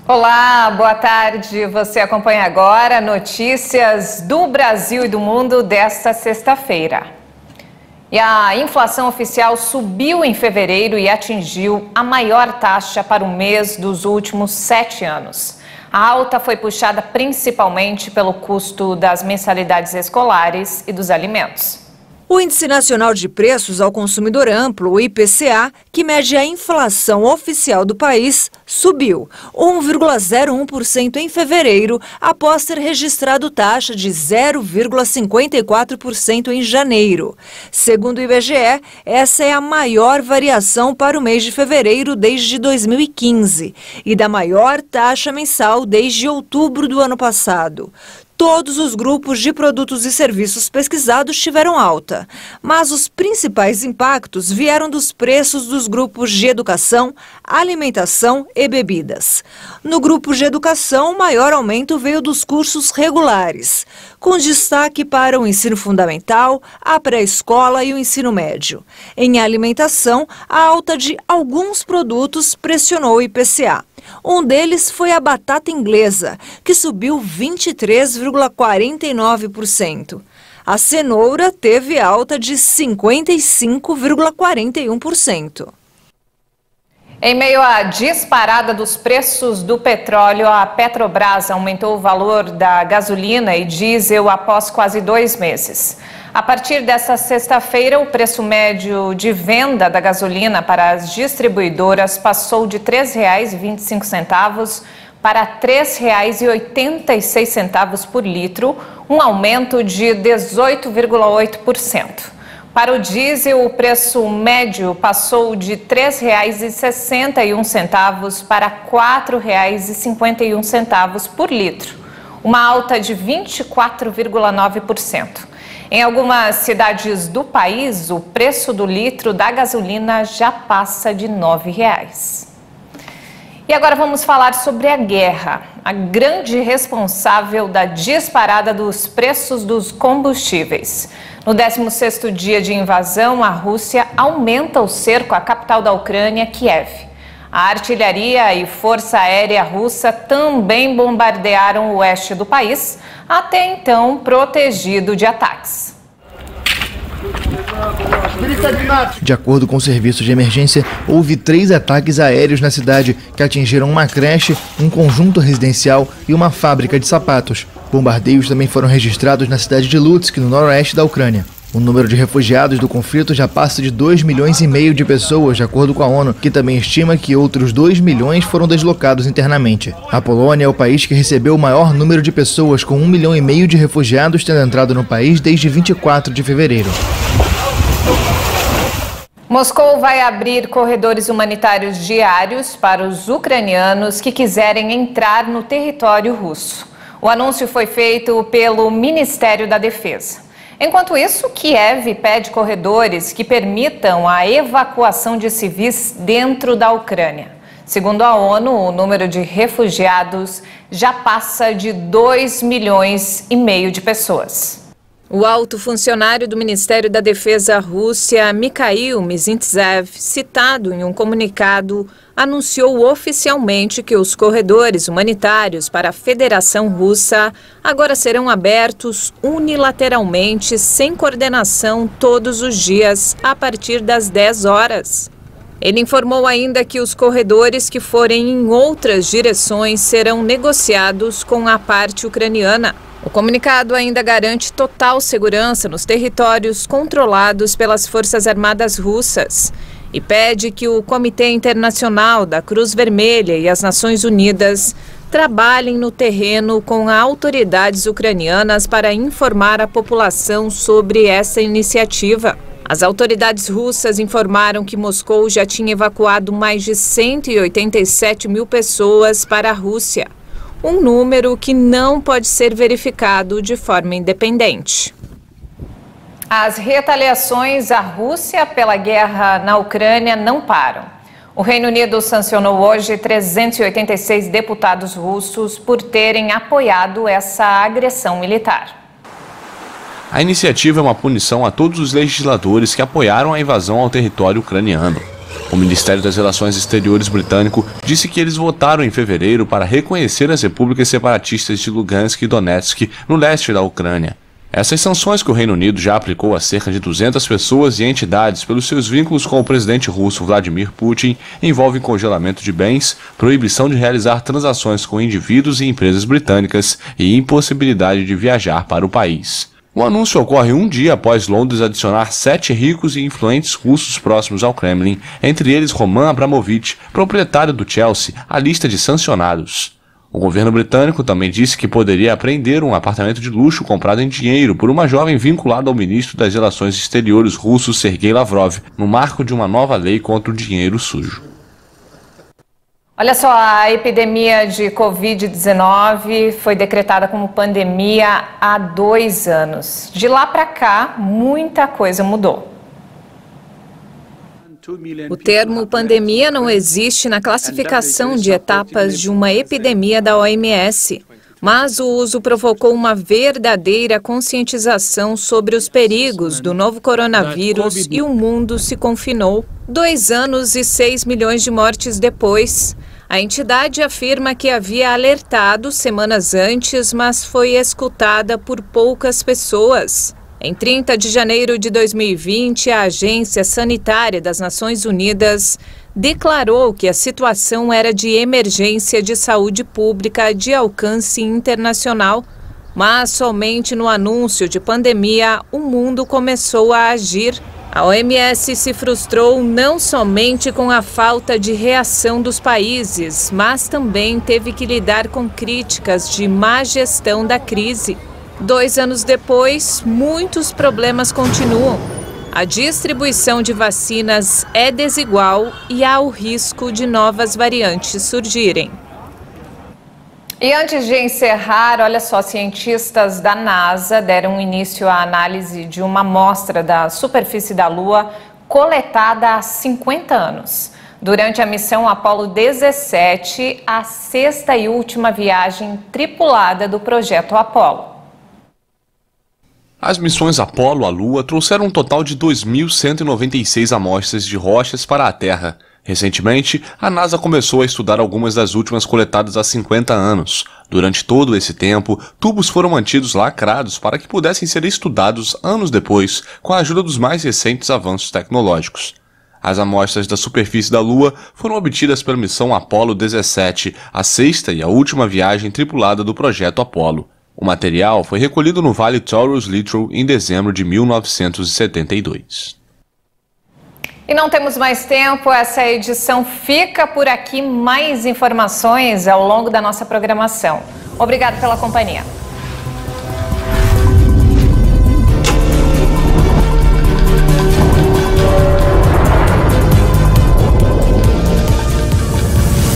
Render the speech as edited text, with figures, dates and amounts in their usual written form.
Olá, boa tarde. Você acompanha agora notícias do Brasil e do mundo desta sexta-feira. E a inflação oficial subiu em fevereiro e atingiu a maior taxa para o mês dos últimos 7 anos. A alta foi puxada principalmente pelo custo das mensalidades escolares e dos alimentos. O Índice Nacional de Preços ao Consumidor Amplo, o IPCA, que mede a inflação oficial do país, subiu 1,01% em fevereiro, após ter registrado taxa de 0,54% em janeiro. Segundo o IBGE, essa é a maior variação para o mês de fevereiro desde 2015 e da maior taxa mensal desde outubro do ano passado. Todos os grupos de produtos e serviços pesquisados tiveram alta, mas os principais impactos vieram dos preços dos grupos de educação, alimentação e bebidas. No grupo de educação, o maior aumento veio dos cursos regulares, com destaque para o ensino fundamental, a pré-escola e o ensino médio. Em alimentação, a alta de alguns produtos pressionou o IPCA. Um deles foi a batata inglesa, que subiu 23,49%. A cenoura teve alta de 55,41%. Em meio à disparada dos preços do petróleo, a Petrobras aumentou o valor da gasolina e diesel após quase 2 meses. A partir desta sexta-feira, o preço médio de venda da gasolina para as distribuidoras passou de R$ 3,25 para R$ 3,86 por litro, um aumento de 18,8%. Para o diesel, o preço médio passou de R$ 3,61 para R$ 4,51 por litro, uma alta de 24,9%. Em algumas cidades do país, o preço do litro da gasolina já passa de R$ 9,00. E agora vamos falar sobre a guerra, a grande responsável da disparada dos preços dos combustíveis. No 16º dia de invasão, a Rússia aumenta o cerco à capital da Ucrânia, Kiev. A artilharia e força aérea russa também bombardearam o oeste do país, até então protegido de ataques. De acordo com o serviço de emergência, houve 3 ataques aéreos na cidade que atingiram uma creche, um conjunto residencial e uma fábrica de sapatos. Bombardeios também foram registrados na cidade de Lutsk, no noroeste da Ucrânia. O número de refugiados do conflito já passa de 2,5 milhões de pessoas, de acordo com a ONU, que também estima que outros 2 milhões foram deslocados internamente. A Polônia é o país que recebeu o maior número de pessoas, com 1,5 milhão de refugiados tendo entrado no país desde 24 de fevereiro. Moscou vai abrir corredores humanitários diários para os ucranianos que quiserem entrar no território russo. O anúncio foi feito pelo Ministério da Defesa. Enquanto isso, Kiev pede corredores que permitam a evacuação de civis dentro da Ucrânia. Segundo a ONU, o número de refugiados já passa de 2,5 milhões de pessoas. O alto funcionário do Ministério da Defesa Rússia, Mikhail Mizintsev, citado em um comunicado, anunciou oficialmente que os corredores humanitários para a Federação Russa agora serão abertos unilateralmente, sem coordenação, todos os dias, a partir das 10 horas. Ele informou ainda que os corredores que forem em outras direções serão negociados com a parte ucraniana. O comunicado ainda garante total segurança nos territórios controlados pelas Forças Armadas Russas e pede que o Comitê Internacional da Cruz Vermelha e as Nações Unidas trabalhem no terreno com autoridades ucranianas para informar a população sobre essa iniciativa. As autoridades russas informaram que Moscou já tinha evacuado mais de 187 mil pessoas para a Rússia. Um número que não pode ser verificado de forma independente. As retaliações à Rússia pela guerra na Ucrânia não param. O Reino Unido sancionou hoje 386 deputados russos por terem apoiado essa agressão militar. A iniciativa é uma punição a todos os legisladores que apoiaram a invasão ao território ucraniano. O Ministério das Relações Exteriores britânico disse que eles votaram em fevereiro para reconhecer as repúblicas separatistas de Lugansk e Donetsk, no leste da Ucrânia. Essas sanções que o Reino Unido já aplicou a cerca de 200 pessoas e entidades pelos seus vínculos com o presidente russo Vladimir Putin envolvem congelamento de bens, proibição de realizar transações com indivíduos e empresas britânicas e impossibilidade de viajar para o país. O anúncio ocorre um dia após Londres adicionar 7 ricos e influentes russos próximos ao Kremlin, entre eles Roman Abramovich, proprietário do Chelsea, à lista de sancionados. O governo britânico também disse que poderia apreender um apartamento de luxo comprado em dinheiro por uma jovem vinculada ao ministro das Relações Exteriores russo Sergei Lavrov, no marco de uma nova lei contra o dinheiro sujo. Olha só, a epidemia de Covid-19 foi decretada como pandemia há 2 anos. De lá para cá, muita coisa mudou. O termo pandemia não existe na classificação de etapas de uma epidemia da OMS, mas o uso provocou uma verdadeira conscientização sobre os perigos do novo coronavírus e o mundo se confinou. 2 anos e 6 milhões de mortes depois, a entidade afirma que havia alertado semanas antes, mas foi escutada por poucas pessoas. Em 30 de janeiro de 2020, a Agência Sanitária das Nações Unidas declarou que a situação era de emergência de saúde pública de alcance internacional, mas somente no anúncio de pandemia o mundo começou a agir. A OMS se frustrou não somente com a falta de reação dos países, mas também teve que lidar com críticas de má gestão da crise. 2 anos depois, muitos problemas continuam. A distribuição de vacinas é desigual e há o risco de novas variantes surgirem. E antes de encerrar, olha só, cientistas da NASA deram início à análise de uma amostra da superfície da Lua coletada há 50 anos. Durante a missão Apollo 17, a 6ª e última viagem tripulada do projeto Apollo. As missões Apollo à Lua trouxeram um total de 2.196 amostras de rochas para a Terra. Recentemente, a NASA começou a estudar algumas das últimas coletadas há 50 anos. Durante todo esse tempo, tubos foram mantidos lacrados para que pudessem ser estudados anos depois, com a ajuda dos mais recentes avanços tecnológicos. As amostras da superfície da Lua foram obtidas pela missão Apollo 17, a 6ª e a última viagem tripulada do projeto Apollo. O material foi recolhido no Vale Taurus Littrow em dezembro de 1972. E não temos mais tempo, essa edição fica por aqui. Mais informações ao longo da nossa programação. Obrigado pela companhia.